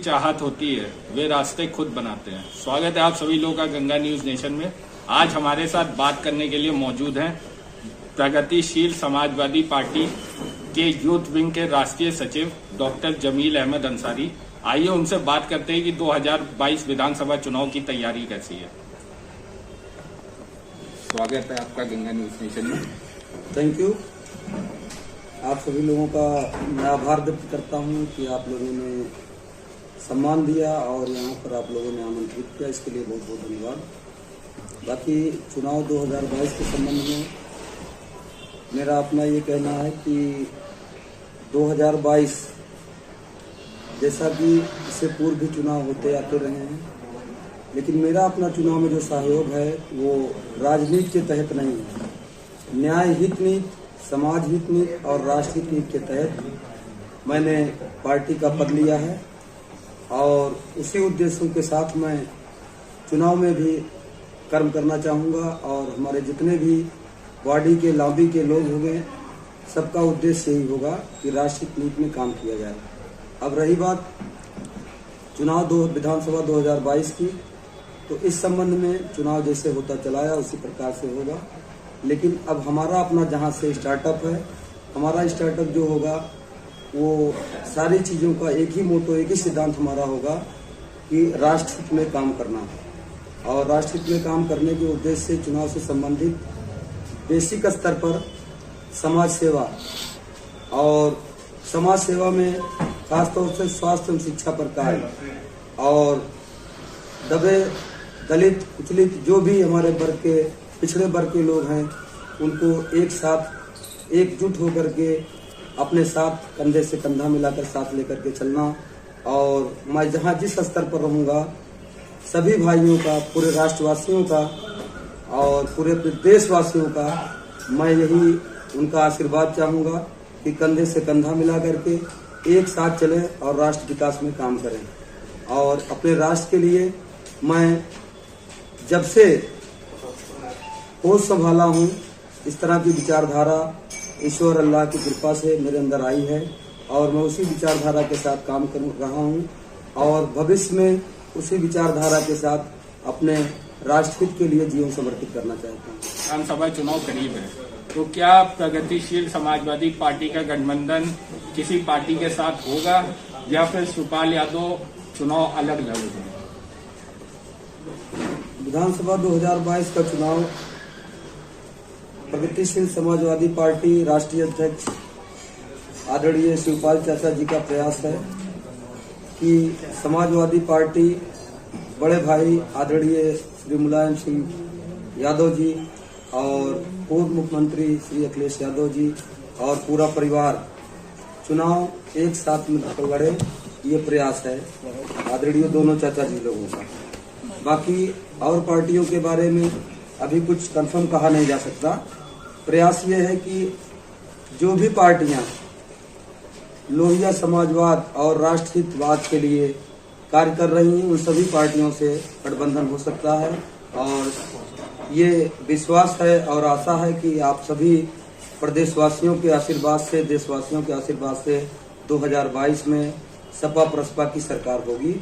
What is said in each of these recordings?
चाहत होती है वे रास्ते खुद बनाते हैं। स्वागत है आप सभी लोगों का गंगा न्यूज नेशन में। आज हमारे साथ बात करने के लिए मौजूद हैं प्रगतिशील समाजवादी पार्टी के यूथ विंग के राष्ट्रीय सचिव डॉक्टर जमील अहमद अंसारी। आइए उनसे बात करते हैं कि 2022 विधानसभा चुनाव की तैयारी कैसी है। स्वागत है आपका गंगा न्यूज नेशन में। Thank you. आप सभी लोगों का मैं आभार व्यक्त करता हूं कि आप लोगों ने सम्मान दिया और यहां पर आप लोगों ने आमंत्रित किया, इसके लिए बहुत बहुत धन्यवाद। बाकी चुनाव 2022 के संबंध में मेरा अपना ये कहना है कि 2022 जैसा कि इससे पूर्व भी चुनाव होते आते रहे हैं, लेकिन मेरा अपना चुनाव में जो सहयोग है वो राजनीति के तहत नहीं है, न्याय हित नीति, समाज हित नीति और राष्ट्र हित नीति के तहत मैंने पार्टी का पद लिया है और उसी उद्देश्यों के साथ मैं चुनाव में भी कर्म करना चाहूँगा। और हमारे जितने भी बॉडी के लॉबी के लोग होंगे सबका उद्देश्य यही होगा कि राष्ट्र हित नीति में काम किया जाए। अब रही बात चुनाव विधानसभा 2022 की, तो इस संबंध में चुनाव जैसे होता चला है उसी प्रकार से होगा, लेकिन अब हमारा अपना जहां से स्टार्टअप है, हमारा स्टार्टअप जो होगा वो सारी चीज़ों का एक ही मोटो, एक ही सिद्धांत हमारा होगा कि राष्ट्र हित में काम करना है। और राष्ट्र हित में काम करने के उद्देश्य से चुनाव से संबंधित बेसिक स्तर पर समाज सेवा और समाज सेवा में खासतौर से स्वास्थ्य एवं शिक्षा पर कार्य और दबे दलित कुचलित जो भी हमारे वर्ग के पिछड़े वर्ग के लोग हैं उनको एक साथ एकजुट होकर के अपने साथ कंधे से कंधा मिलाकर साथ लेकर के चलना। और मैं जहां जिस स्तर पर रहूंगा सभी भाइयों का, पूरे राष्ट्रवासियों का और पूरे देशवासियों का मैं यही उनका आशीर्वाद चाहूंगा कि कंधे से कंधा मिला करके एक साथ चलें और राष्ट्र विकास में काम करें। और अपने राष्ट्र के लिए मैं जब से होश संभाला हूँ इस तरह की विचारधारा ईश्वर अल्लाह की कृपा से मेरे अंदर आई है और मैं उसी विचारधारा के साथ काम कर रहा हूँ और भविष्य में उसी विचारधारा के साथ अपने राष्ट्रहित के लिए जीवन समर्पित करना चाहता हूँ। विधानसभा चुनाव करीब है, तो क्या प्रगतिशील समाजवादी पार्टी का गठबंधन किसी पार्टी के साथ होगा या फिर शिवपाल यादव चुनाव अलग लड़ेंगे? विधानसभा 2022 का चुनाव प्रगतिशील समाजवादी पार्टी राष्ट्रीय अध्यक्ष आदरणीय शिवपाल चाचा जी का प्रयास है कि समाजवादी पार्टी बड़े भाई आदरणीय श्री मुलायम सिंह यादव जी और पूर्व मुख्यमंत्री श्री अखिलेश यादव जी और पूरा परिवार चुनाव एक साथ में लड़े, ये प्रयास है आदरणीय दोनों चाचा जी लोगों का। बाकी और पार्टियों के बारे में अभी कुछ कंफर्म कहा नहीं जा सकता। प्रयास ये है कि जो भी पार्टियां लोहिया समाजवाद और राष्ट्रहितवाद के लिए कार्य कर रही हैं उन सभी पार्टियों से गठबंधन हो सकता है और ये विश्वास है और आशा है कि आप सभी प्रदेशवासियों के आशीर्वाद से, देशवासियों के आशीर्वाद से 2022 में सपा प्रसपा की सरकार होगी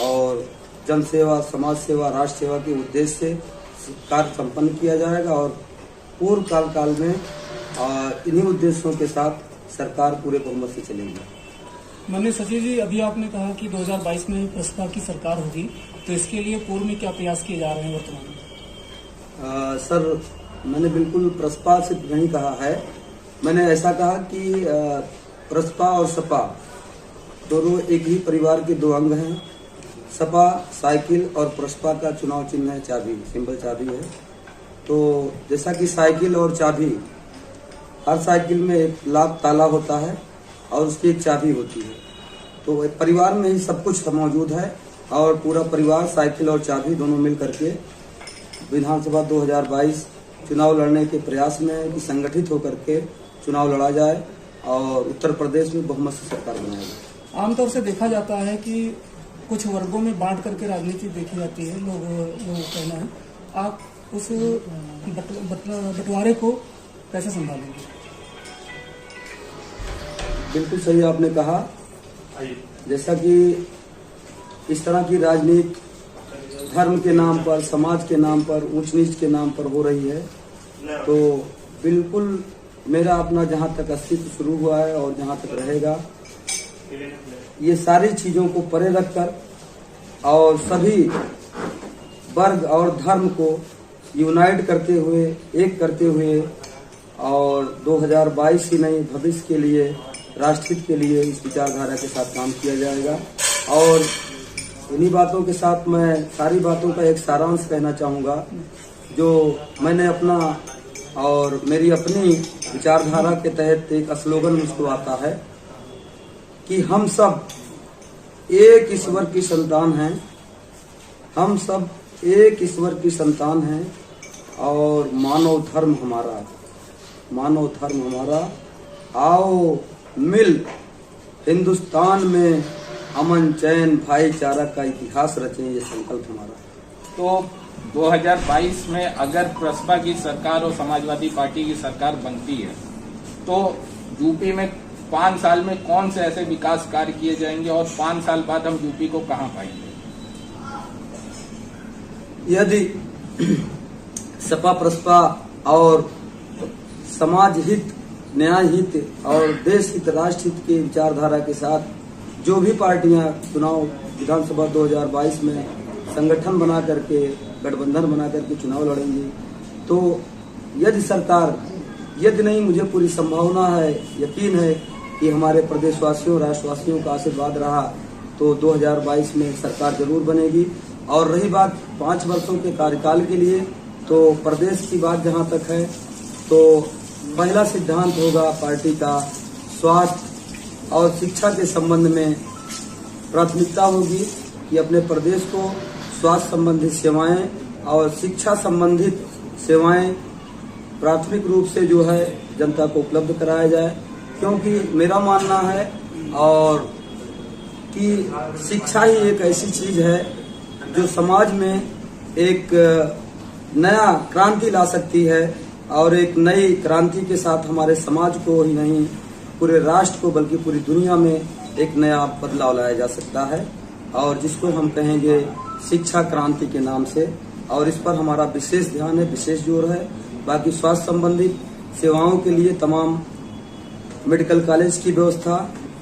और जन सेवा, समाज सेवा, राष्ट्र सेवा के उद्देश्य से कार्य संपन्न किया जाएगा और पूर्व काल में इन्हीं उद्देश्यों के साथ सरकार पूरे बहुमत से चलेगी। माननीय सचिव जी, अभी आपने कहा कि 2022 में प्रसपा की सरकार होगी, तो इसके लिए पूर्व में क्या प्रयास किए जा रहे हैं वर्तमान में? सर, मैंने बिल्कुल प्रसपा से नहीं कहा है। मैंने ऐसा कहा कि प्रसपा और सपा दोनों एक ही परिवार के दो अंग हैं। सपा साइकिल और प्रसपा का चुनाव चिन्ह है चाबी, सिंबल चाबी है। तो जैसा कि साइकिल और चाबी, हर साइकिल में एक लॉक ताला होता है और उसकी एक चाबी होती है, तो परिवार में ही सब कुछ मौजूद है और पूरा परिवार साइकिल और चाबी दोनों मिल करके विधानसभा 2022 चुनाव लड़ने के प्रयास में है कि संगठित होकर के चुनाव लड़ा जाए और उत्तर प्रदेश में बहुमत से सरकार बनाया जाए। आमतौर से देखा जाता है कि कुछ वर्गों में बांट करके राजनीति देखी जाती है, लोग कहना है। आप उस बंटवारे को कैसे संभालेंगे? बिल्कुल सही आपने कहा। जैसा कि इस तरह की राजनीति धर्म के नाम पर, समाज के नाम पर, ऊंच नीच के नाम पर हो रही है, तो बिल्कुल मेरा अपना जहां तक अस्तित्व शुरू हुआ है और जहां तक रहेगा, ये सारी चीजों को परे रखकर और सभी वर्ग और धर्म को यूनाइट करते हुए, एक करते हुए, और 2022 ही नहीं भविष्य के लिए, राष्ट्रहित के लिए इस विचारधारा के साथ काम किया जाएगा। और इन्हीं बातों के साथ मैं सारी बातों का एक सारांश कहना चाहूँगा, जो मैंने अपना और मेरी अपनी विचारधारा के तहत एक स्लोगन मुझको आता है कि हम सब एक ईश्वर की संतान हैं, हम सब एक ईश्वर की संतान हैं, और मानव धर्म हमारा, आओ मिल हिंदुस्तान में अमन चैन भाईचारा का इतिहास रचें, ये संकल्प हमारा। तो 2022 में अगर प्रसपा की सरकार और समाजवादी पार्टी की सरकार बनती है, तो यूपी में 5 साल में कौन से ऐसे विकास कार्य किए जाएंगे और 5 साल बाद हम यूपी को कहां पाएंगे? यदि सपा प्रसपा और समाज हित, न्याय हित और देश हित, राष्ट्र हित की विचारधारा के साथ जो भी पार्टियां चुनाव विधानसभा 2022 में संगठन बना करके, गठबंधन बना करके चुनाव लड़ेंगी, तो यदि सरकार, यदि नहीं, मुझे पूरी संभावना है, यकीन है कि हमारे प्रदेशवासियों, राष्ट्रवासियों का आशीर्वाद रहा तो 2022 में सरकार जरूर बनेगी। और रही बात 5 वर्षों के कार्यकाल के लिए, तो प्रदेश की बात जहां तक है, तो पहला सिद्धांत होगा पार्टी का स्वास्थ्य और शिक्षा के संबंध में प्राथमिकता होगी कि अपने प्रदेश को स्वास्थ्य संबंधित सेवाएं और शिक्षा संबंधित सेवाएं प्राथमिक रूप से जो है जनता को उपलब्ध कराया जाए, क्योंकि मेरा मानना है और कि शिक्षा ही एक ऐसी चीज है जो समाज में एक नया क्रांति ला सकती है, और एक नई क्रांति के साथ हमारे समाज को ही नहीं, पूरे राष्ट्र को, बल्कि पूरी दुनिया में एक नया बदलाव लाया जा सकता है, और जिसको हम कहेंगे शिक्षा क्रांति के नाम से। और इस पर हमारा विशेष ध्यान है, विशेष जोर है। बाकी स्वास्थ्य संबंधित सेवाओं के लिए तमाम मेडिकल कॉलेज की व्यवस्था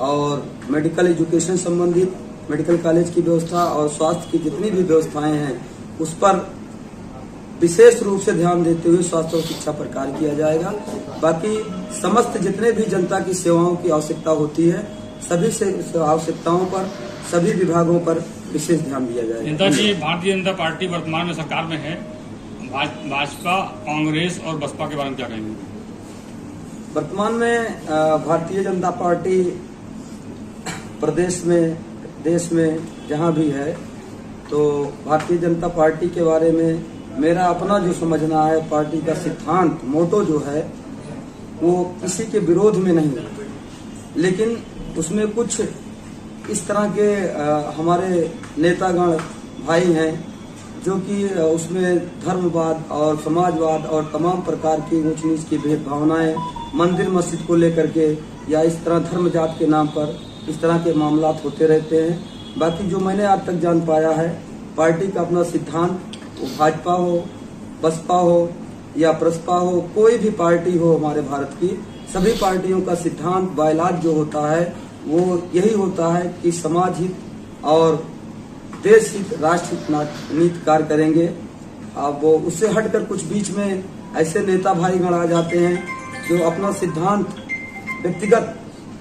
और मेडिकल एजुकेशन संबंधित मेडिकल कॉलेज की व्यवस्था और स्वास्थ्य की जितनी भी व्यवस्थाएं हैं, उस पर विशेष रूप से ध्यान देते हुए स्वास्थ्य और शिक्षा पर कार्य किया जाएगा। बाकी समस्त जितने भी जनता की सेवाओं की आवश्यकता होती है, सभी से आवश्यकताओं पर, सभी विभागों पर विशेष ध्यान दिया जाएगा। नेताजी, भारतीय जनता पार्टी वर्तमान में सरकार में है, भाजपा, कांग्रेस और बसपा के बारे में क्या कहेंगे? वर्तमान में भारतीय जनता पार्टी प्रदेश में, देश में जहां भी है, तो भारतीय जनता पार्टी के बारे में मेरा अपना जो समझना है, पार्टी का सिद्धांत, मोटो जो है, वो किसी के विरोध में नहीं है, लेकिन उसमें कुछ इस तरह के हमारे नेतागण भाई हैं जो कि उसमें धर्मवाद और समाजवाद और तमाम प्रकार की ऊंच नीच की भेदभावनाएं, मंदिर मस्जिद को लेकर के या इस तरह धर्म जात के नाम पर इस तरह के मामलात होते रहते हैं। बाकी जो मैंने आज तक जान पाया है, पार्टी का अपना सिद्धांत, वो भाजपा हो, बसपा हो या प्रसपा हो, कोई भी पार्टी हो हमारे भारत की, सभी पार्टियों का सिद्धांत, बायलाज जो होता है वो यही होता है कि समाज हित और देश हित, राष्ट्र हित नीति कार्य करेंगे। अब वो उससे हटकर कुछ बीच में ऐसे नेता भाईगण आ जाते हैं जो अपना सिद्धांत व्यक्तिगत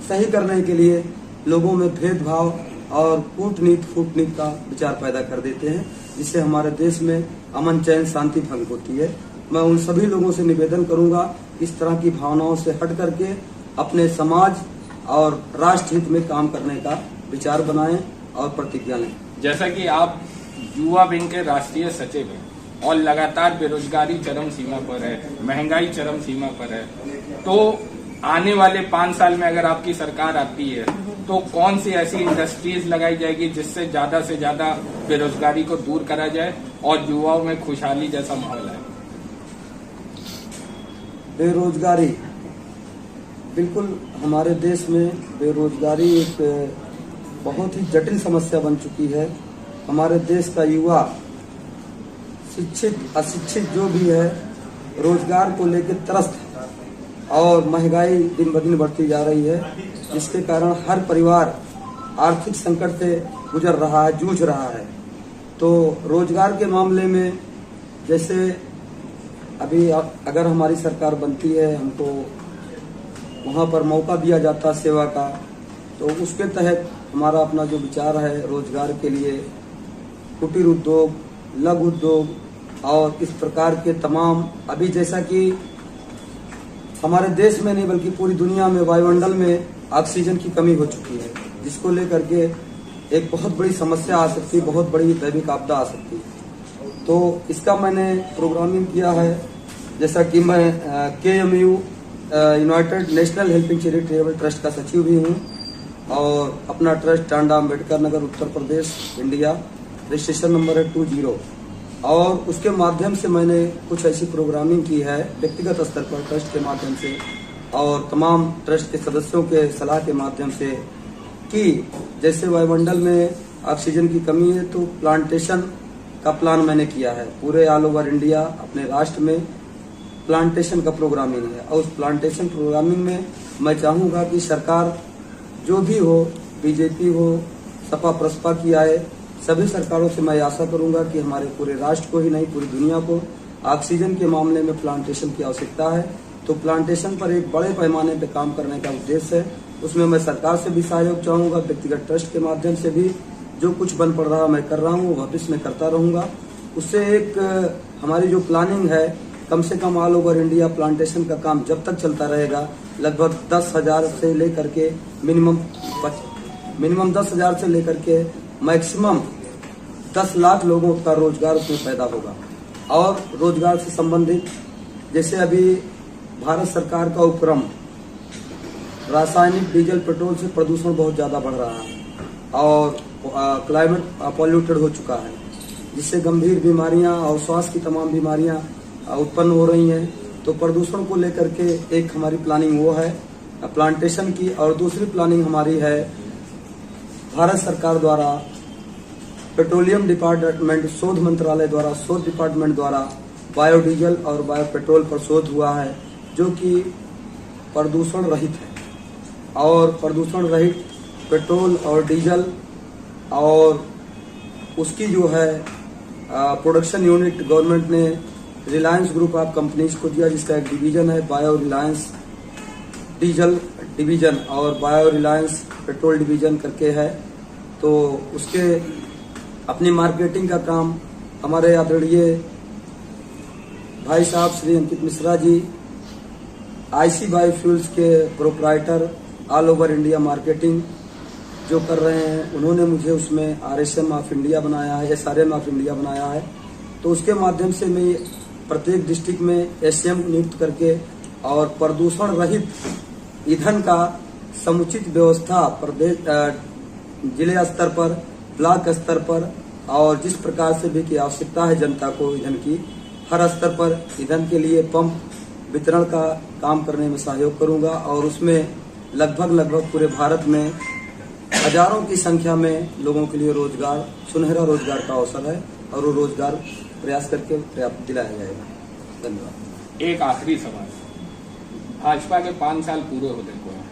सही करने के लिए लोगों में भेदभाव और कूटनीति का विचार पैदा कर देते हैं, जिससे हमारे देश में अमन चैन शांति भंग होती है। मैं उन सभी लोगों से निवेदन करूंगा, इस तरह की भावनाओं से हट करके अपने समाज और राष्ट्र हित में काम करने का विचार बनाएं और प्रतिज्ञा लें। जैसा कि आप युवा विंग के राष्ट्रीय सचिव हैं और लगातार बेरोजगारी चरम सीमा पर है, महंगाई चरम सीमा पर है, तो आने वाले 5 साल में अगर आपकी सरकार आती है तो कौन सी ऐसी इंडस्ट्रीज लगाई जाएगी जिससे ज्यादा बेरोजगारी को दूर करा जाए और युवाओं में खुशहाली जैसा माहौल है? बेरोजगारी, बिल्कुल हमारे देश में बेरोजगारी एक बहुत ही जटिल समस्या बन चुकी है। हमारे देश का युवा शिक्षित अशिक्षित जो भी है रोजगार को लेकर त्रस्त है और महंगाई दिन ब दिन बढ़ती जा रही है, जिसके कारण हर परिवार आर्थिक संकट से गुजर रहा है, जूझ रहा है। तो रोजगार के मामले में जैसे अभी अगर हमारी सरकार बनती है, हमको वहाँ पर मौका दिया जाता सेवा का, तो उसके तहत हमारा अपना जो विचार है रोजगार के लिए कुटीर उद्योग, लघु उद्योग और इस प्रकार के तमाम, अभी जैसा कि हमारे देश में नहीं बल्कि पूरी दुनिया में वायुमंडल में ऑक्सीजन की कमी हो चुकी है, जिसको लेकर के एक बहुत बड़ी समस्या आ सकती है, बहुत बड़ी दैविक आपदा आ सकती है। तो इसका मैंने प्रोग्रामिंग किया है, जैसा कि मैं KMU United national helping charitable trust का सचिव भी हूँ और अपना trust Tanda Ambedkar Nagar Uttar Pradesh India, registration number है 20 और उसके माध्यम से मैंने कुछ ऐसी प्रोग्रामिंग की है व्यक्तिगत स्तर पर ट्रस्ट के माध्यम से और तमाम ट्रस्ट के सदस्यों के सलाह के माध्यम से कि जैसे वायुमंडल में ऑक्सीजन की कमी है तो प्लांटेशन का प्लान मैंने किया है। पूरे ऑल ओवर इंडिया अपने राष्ट्र में प्लांटेशन का प्रोग्रामिंग है और उस प्लांटेशन प्रोग्रामिंग में मैं चाहूँगा कि सरकार जो भी हो, बीजेपी हो, सपा प्रसपा की आए, सभी सरकारों से मैं आशा करूंगा कि हमारे पूरे राष्ट्र को ही नहीं पूरी दुनिया को ऑक्सीजन के मामले में प्लांटेशन की आवश्यकता है। तो प्लांटेशन पर एक बड़े पैमाने पर काम करने का उद्देश्य है। उसमें मैं सरकार से भी सहयोग चाहूंगा, व्यक्तिगत ट्रस्ट के माध्यम से भी जो कुछ बन पड़ रहा मैं कर रहा हूँ भविष्य में करता रहूंगा। उससे एक हमारी जो प्लानिंग है कम से come all over India plantation का काम जब तक चलता रहेगा लगभग 10,000 से लेकर के मिनिमम 10,000 से लेकर के मैक्सिमम 10 लाख लोगों का रोजगार उसमें पैदा होगा। और रोजगार से संबंधित जैसे अभी भारत सरकार का उपक्रम रासायनिक डीजल पेट्रोल से प्रदूषण बहुत ज्यादा बढ़ रहा है और क्लाइमेट पॉल्यूटेड हो चुका है, जिससे गंभीर बीमारियां और श्वास की तमाम बीमारियां उत्पन्न हो रही हैं। तो प्रदूषण को लेकर के एक हमारी प्लानिंग वो है प्लांटेशन की, और दूसरी प्लानिंग हमारी है भारत सरकार द्वारा पेट्रोलियम डिपार्टमेंट शोध मंत्रालय द्वारा शोध डिपार्टमेंट द्वारा बायोडीजल और बायोपेट्रोल पर शोध हुआ है जो कि प्रदूषण रहित है। और प्रदूषण रहित पेट्रोल और डीजल और उसकी जो है प्रोडक्शन यूनिट गवर्नमेंट ने रिलायंस ग्रुप ऑफ कंपनीज को दिया, जिसका एक डिवीजन है बायो रिलायंस डीजल डिवीजन और बायो रिलायंस पेट्रोल डिवीजन करके है। तो उसके अपनी मार्केटिंग का काम हमारे आदरणीय भाई साहब श्री अंकित मिश्रा जी IC बायोफ्यूल्स के proprietor all over India marketing जो कर रहे हैं, उन्होंने मुझे उसमें RSM ऑफ इंडिया बनाया है, SRM ऑफ इंडिया बनाया है। तो उसके माध्यम से मैं प्रत्येक डिस्ट्रिक्ट में SCM नियुक्त करके और प्रदूषण रहित ईंधन का समुचित व्यवस्था प्रदेश जिले स्तर पर, ब्लॉक स्तर पर और जिस प्रकार से भी की आवश्यकता है जनता को ईंधन की, हर स्तर पर ईंधन के लिए पंप वितरण का काम करने में सहयोग करूंगा। और उसमें लगभग पूरे भारत में हजारों की संख्या में लोगों के लिए रोजगार, सुनहरा रोजगार का अवसर है और वो रोजगार प्रयास करके पर्याप्त दिलाया जाएगा। धन्यवाद। एक आखिरी सवाल, भाजपा के 5 साल पूरे होने को हैं,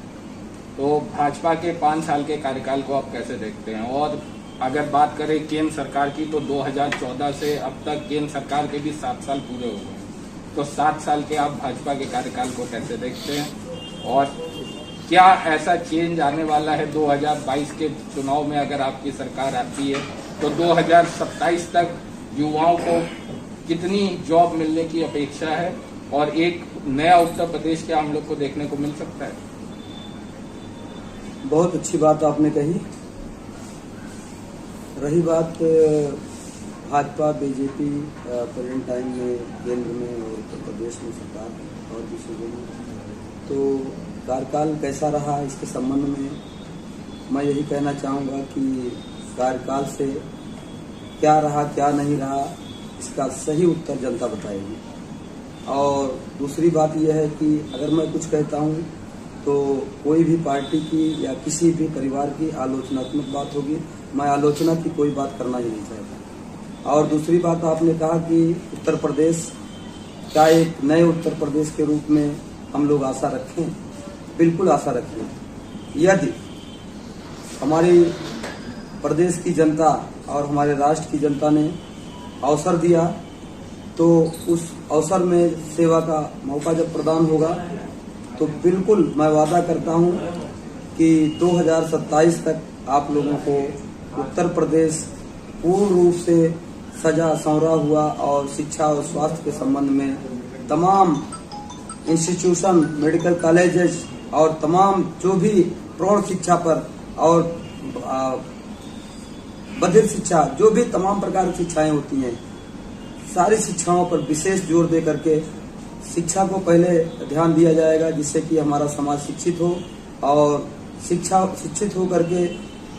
तो भाजपा के 5 साल के कार्यकाल को आप कैसे देखते हैं? और अगर बात करें केंद्र सरकार की तो 2014 से अब तक केंद्र सरकार के भी 7 साल पूरे हो गए, तो 7 साल के आप भाजपा के कार्यकाल को कैसे देखते हैं? और क्या ऐसा चेंज आने वाला है 2022 के चुनाव में? अगर आपकी सरकार आती है तो 2027 तक युवाओं को कितनी जॉब मिलने की अपेक्षा है और एक नया उत्तर प्रदेश क्या हम लोग को देखने को मिल सकता है? बहुत अच्छी बात आपने कही। रही बात भाजपा बीजेपी प्रेजेंट टाइम में केंद्र में और उत्तर प्रदेश में सरकार और भी सूबों में, तो कार्यकाल कैसा रहा इसके संबंध में मैं यही कहना चाहूँगा कि कार्यकाल से क्या रहा क्या नहीं रहा इसका सही उत्तर जनता बताएगी। और दूसरी बात यह है कि अगर मैं कुछ कहता हूँ तो कोई भी पार्टी की या किसी भी परिवार की आलोचनात्मक बात होगी मैं आलोचना की कोई बात करना ही नहीं चाहता। और दूसरी बात, आपने कहा कि उत्तर प्रदेश का एक नए उत्तर प्रदेश के रूप में हम लोग आशा रखें। बिल्कुल आशा रखें। यदि हमारी प्रदेश की जनता और हमारे राष्ट्र की जनता ने अवसर दिया तो उस अवसर में सेवा का मौका जब प्रदान होगा तो बिल्कुल मैं वादा करता हूं कि 2027 तक आप लोगों को उत्तर प्रदेश पूर्ण रूप से सजा संवरा हुआ और शिक्षा और स्वास्थ्य के संबंध में तमाम इंस्टीट्यूशन, मेडिकल कॉलेजेस और तमाम जो भी प्रौढ़ शिक्षा पर और बधिर शिक्षा, जो भी तमाम प्रकार की शिक्षाएं होती हैं, सारी शिक्षाओं पर विशेष जोर दे करके शिक्षा को पहले ध्यान दिया जाएगा, जिससे कि हमारा समाज शिक्षित हो और शिक्षित हो करके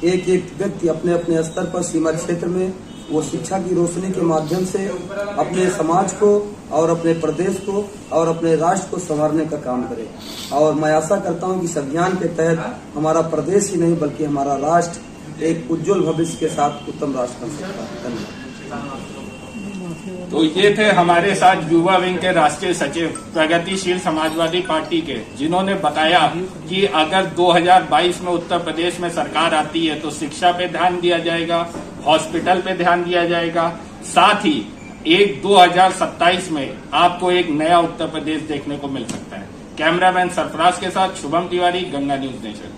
एक एक व्यक्ति अपने अपने स्तर पर सीमा क्षेत्र में वो शिक्षा की रोशनी के माध्यम से अपने समाज को और अपने प्रदेश को और अपने राष्ट्र को संवारने का काम करे। और मैं आशा करता हूं कि इस अभियान के तहत हमारा प्रदेश ही नहीं बल्कि हमारा राष्ट्र एक उज्जवल भविष्य के साथ उत्तम राष्ट्र बन सकता है। धन्यवाद। तो ये थे हमारे साथ युवा विंग के राष्ट्रीय सचिव प्रगतिशील समाजवादी पार्टी के, जिन्होंने बताया कि अगर 2022 में उत्तर प्रदेश में सरकार आती है तो शिक्षा पे ध्यान दिया जाएगा, हॉस्पिटल पे ध्यान दिया जाएगा, साथ ही 2027 में आपको एक नया उत्तर प्रदेश देखने को मिल सकता है। कैमरामैन सरफराज के साथ शुभम तिवारी, गंगा न्यूज नेशन।